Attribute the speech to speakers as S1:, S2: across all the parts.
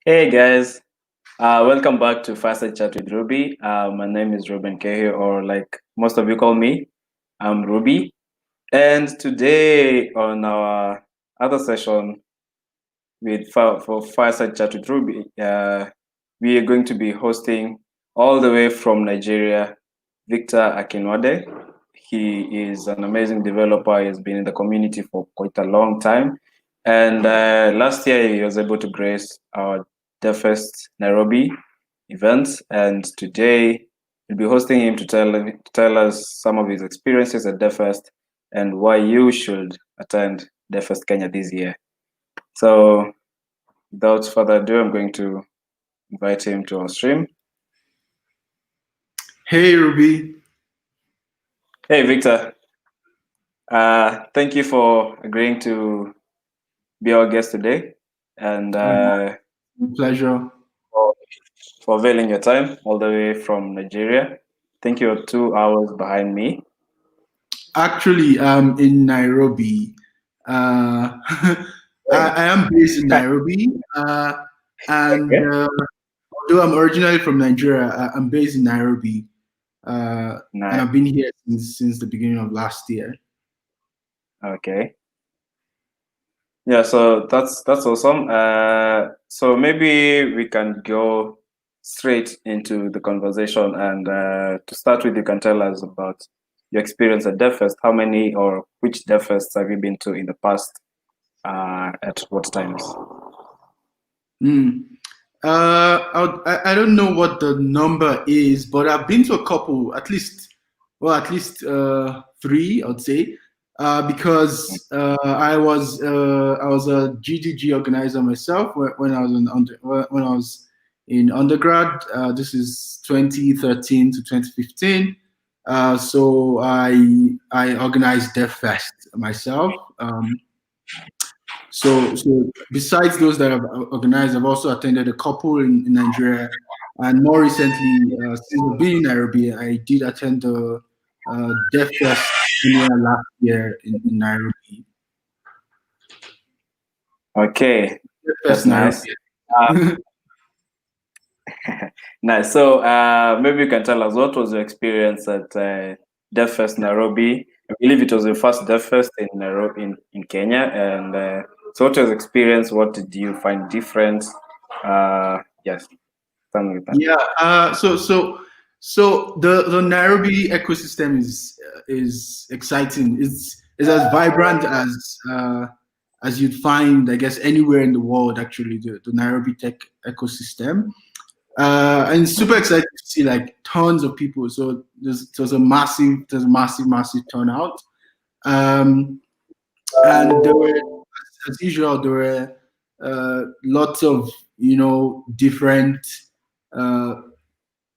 S1: Hey guys, welcome back to Fireside Chat with Reuby. My name is Ruben Kehe, or like most of you call me, I'm Reuby. And today on our other session for Fireside Chat with Reuby, we are going to be hosting all the way from Nigeria, Victor Akinwande. He is an amazing developer. He has been in the community for quite a long time. And last year, he was able to grace our DevFest Nairobi event. And today, we'll be hosting him to tell us some of his experiences at DevFest and why you should attend DevFest Kenya this year. So, without further ado, I'm going to invite him to our stream.
S2: Hey, Reuby.
S1: Hey, Victor. Thank you for agreeing to be our guest today, and
S2: Pleasure.
S1: for availing your time all the way from Nigeria. I think you're 2 hours behind me.
S2: Actually, I'm in Nairobi. I am based in Nairobi, and although I'm originally from Nigeria, I'm based in Nairobi, and
S1: Nice.
S2: I've been here since the beginning of last year.
S1: Okay. Yeah, so that's awesome. So maybe we can go straight into the conversation, and to start with, you can tell us about your experience at DevFest. How many or which DevFests have you been to in the past? At what times?
S2: I don't know what the number is, but I've been to a couple, at least three, I'd say, because I was a GDG organizer myself when I was in undergrad. This is 2013 to 2015. So I organized DevFest myself. So besides those that I've organized, I've also attended a couple in Nigeria, and more recently, since I've been in Nairobi, I did attend the DevFest Kenya last year in Nairobi.
S1: Okay, that's
S2: DevFest
S1: nice. Nice. So maybe you can tell us what was your experience at DevFest Nairobi. I believe it was your first DevFest in Nairobi in Kenya. And so what was your experience? What did you find different? Yes, tell me that.
S2: Yeah. So the Nairobi ecosystem is exciting. It's as vibrant as you'd find, I guess, anywhere in the world. Actually, the Nairobi tech ecosystem. And super excited to see like tons of people. So there's a massive turnout. And there were, as usual, there were lots of different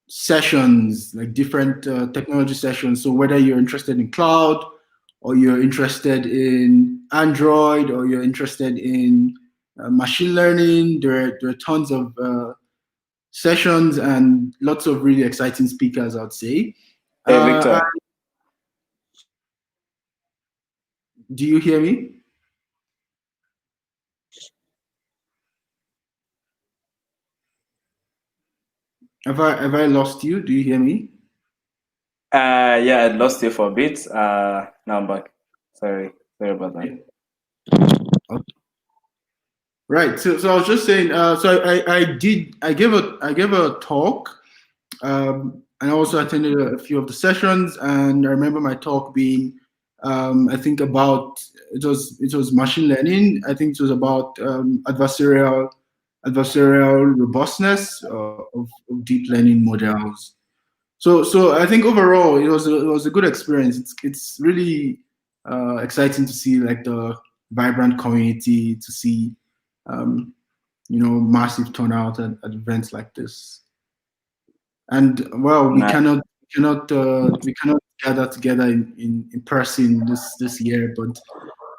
S2: sessions, like different technology sessions. So whether you're interested in cloud, or you're interested in Android, or you're interested in machine learning, there are tons of sessions and lots of really exciting speakers, I'd say.
S1: Hey, Victor.
S2: Do you hear me? Have I lost you? Do you hear me?
S1: Yeah, I lost you for a bit. Now I'm back. Sorry about that.
S2: Okay. Right. So I was just saying. So I gave a talk, and I also attended a few of the sessions. And I remember my talk being, I think about it was machine learning. I think it was about adversarial robustness of deep learning models. So I think overall it was a good experience. It's really exciting to see like the vibrant community, to see massive turnout at events like this. And well, we
S1: Nice.
S2: cannot gather together in person this year, but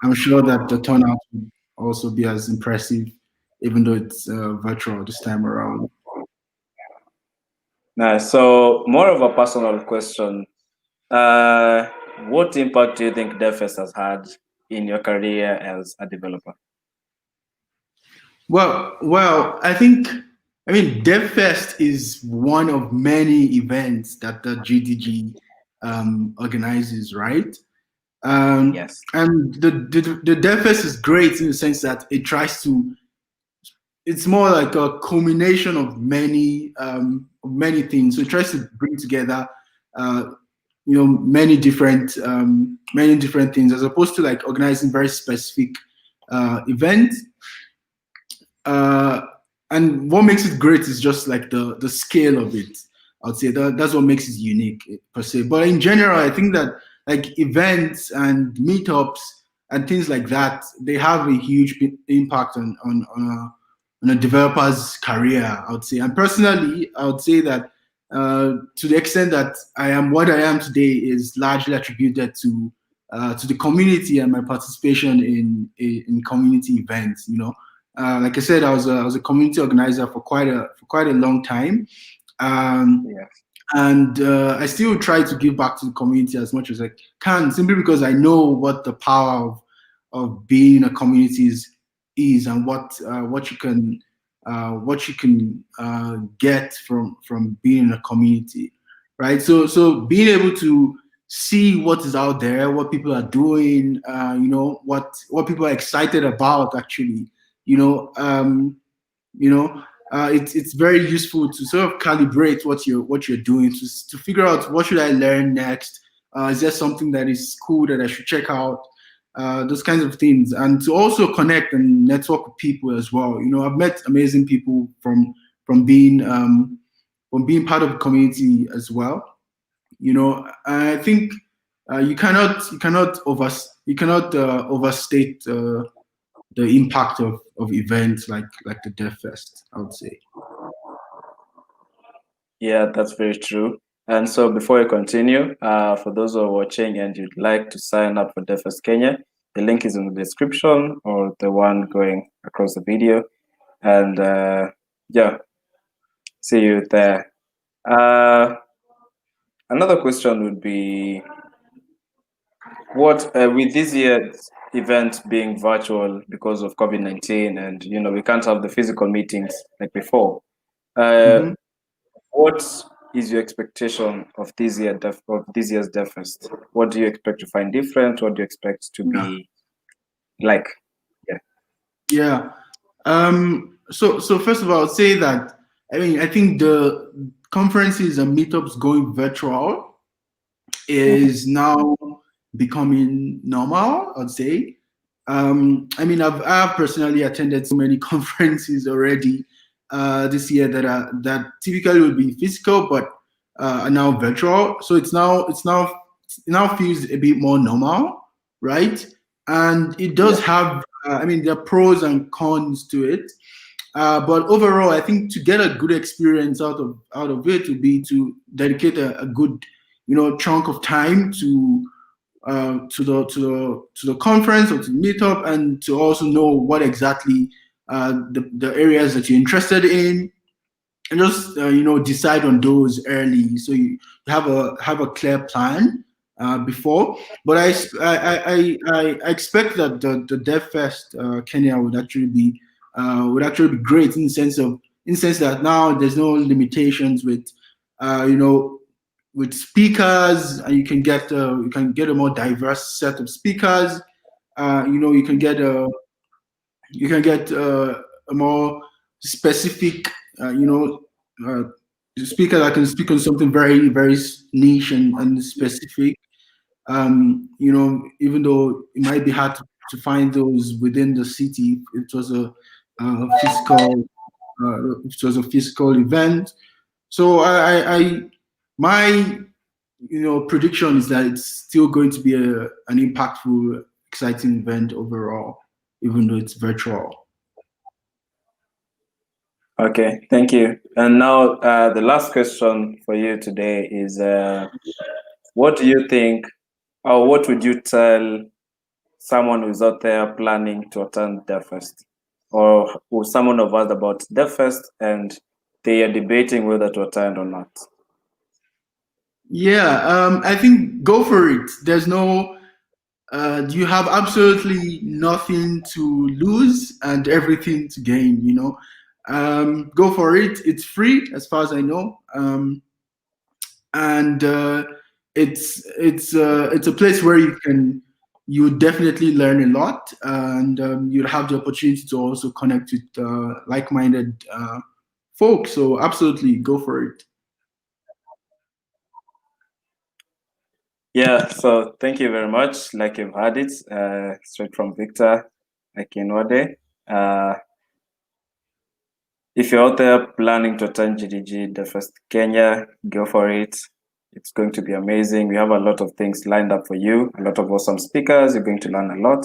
S2: I'm sure that the turnout will also be as impressive, even though it's virtual this time around.
S1: Nice. So more of a personal question. What impact do you think DevFest has had in your career as a developer?
S2: Well, I mean, DevFest is one of many events that the GDG organizes, right?
S1: Yes.
S2: And the DevFest is great in the sense that it tries to. It's more like a culmination of many things. So it tries to bring together, uh, many different things, as opposed to like organizing very specific events. uh, and what makes it great is just like the scale of it. I'd say that's what makes it unique per se. But in general, I think that like events and meetups and things like that, they have a huge impact on a developer's career. I would say, and personally, I would say that to the extent that I am what I am today is largely attributed to the community and my participation in community events. Like I said, I was a community organizer for quite a long time, um,
S1: Yes.
S2: and I still try to give back to the community as much as I can, simply because I know what the power of being in a community is, and what you can get from being in a community, right? So being able to see what is out there, what people are doing, what people are excited about, actually, you know, um, it's very useful to sort of calibrate what you're doing to figure out what should I learn next. Is there something that is cool that I should check out? Those kinds of things, and to also connect and network with people as well. I've met amazing people from being part of the community as well. I think you cannot overstate the impact of events like the Dev Fest, I would say.
S1: Yeah, that's very true. And so before we continue, for those who are watching and you'd like to sign up for DevFest Kenya, the link is in the description or the one going across the video. And yeah, see you there. Uh, Another question would be, what with this year's event being virtual because of COVID-19, and we can't have the physical meetings like before. Uh,
S2: Mhm.
S1: what is your expectation of this year's DevFest? What do you expect to find different? What do you expect to
S2: Yeah.
S1: be like? Yeah.
S2: Yeah. So first of all, I'll say that I think the conferences and meetups going virtual
S1: Mhm.
S2: is now becoming normal, I'd say. I've personally attended so many conferences already this year that typically would be physical, but are now virtual. So it now feels a bit more normal, right? And it
S1: Yeah.
S2: does have, there are pros and cons to it. But overall, I think to get a good experience out of it would be to dedicate a good, chunk of time to the conference or to the meetup, and to also know what exactly the areas that you're interested in, and just decide on those early, so you have a clear plan before. But I expect that the DevFest Kenya would actually be great, in the sense that now there's no limitations with uh, you know with speakers, and you can get a more diverse set of speakers. You can get a more specific, uh, speaker that can speak on something very, very niche and specific. Even though it might be hard to find those within the city, if it was a physical event. So my prediction is that it's still going to be an impactful, exciting event overall, even though it's virtual.
S1: Okay. Thank you. And now the last question for you today is, what do you think, or what would you tell someone who's out there planning to attend DevFest, or who someone have heard about DevFest and they are debating whether to attend or not?
S2: Yeah, I think go for it. you have absolutely nothing to lose and everything to gain. Go for it. It's free, as far as I know, and it's a place where you would definitely learn a lot, and you'd have the opportunity to also connect with like-minded folks. So absolutely, go for it.
S1: Yeah, so thank you very much. Like you've had it, straight from Victor Akinwande. If you're out there planning to attend GDG DevFest Kenya, go for it. It's going to be amazing. We have a lot of things lined up for you, a lot of awesome speakers. You're going to learn a lot.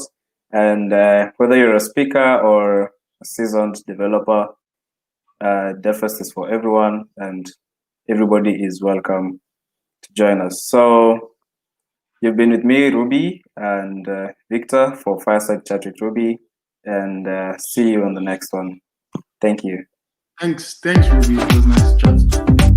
S1: And whether you're a speaker or a seasoned developer, DevFest is for everyone, and everybody is welcome to join us. So you've been with me, Reuby, and Victor for Fireside Chat with Reuby, and see you on the next one. Thank you.
S2: Thanks, Reuby. It was nice chatting.